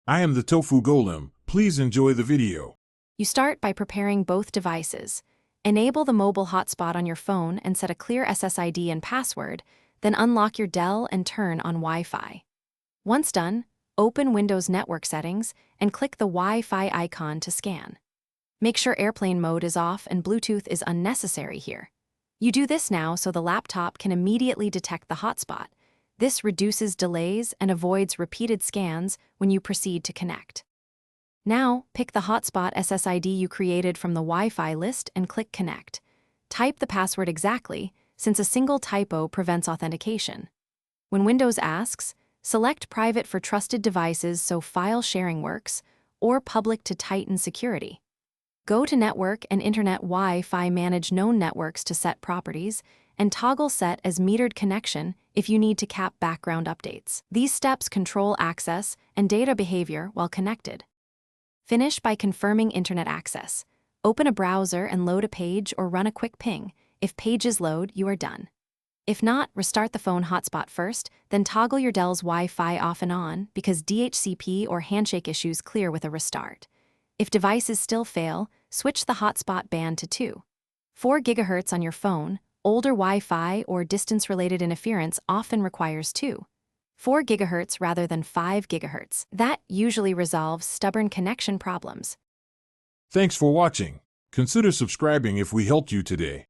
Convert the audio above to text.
I am the Tofu Golem. Please enjoy the video. You start by preparing both devices. Enable the mobile hotspot on your phone and set a clear SSID and password, then unlock your Dell and turn on Wi-Fi. Once done, open Windows Network Settings and click the Wi-Fi icon to scan. Make sure airplane mode is off and Bluetooth is unnecessary here. You do this now so the laptop can immediately detect the hotspot. This reduces delays and avoids repeated scans when you proceed to connect. Now, pick the hotspot SSID you created from the Wi-Fi list and click Connect. Type the password exactly, since a single typo prevents authentication. When Windows asks, select Private for trusted devices so file sharing works, or Public to tighten security. Go to Network and Internet Wi-Fi manage known networks to set properties, and toggle Set as metered connection if you need to cap background updates. These steps control access and data behavior while connected. Finish by confirming internet access. Open a browser and load a page or run a quick ping. If pages load, you are done. If not, restart the phone hotspot first, then toggle your Dell's Wi-Fi off and on because DHCP or handshake issues clear with a restart. If devices still fail, switch the hotspot band to 4 GHz on your phone. Older Wi-Fi or distance-related interference often requires 4 GHz rather than 5 GHz. That usually resolves stubborn connection problems. Thanks for watching. Consider subscribing if we helped you today.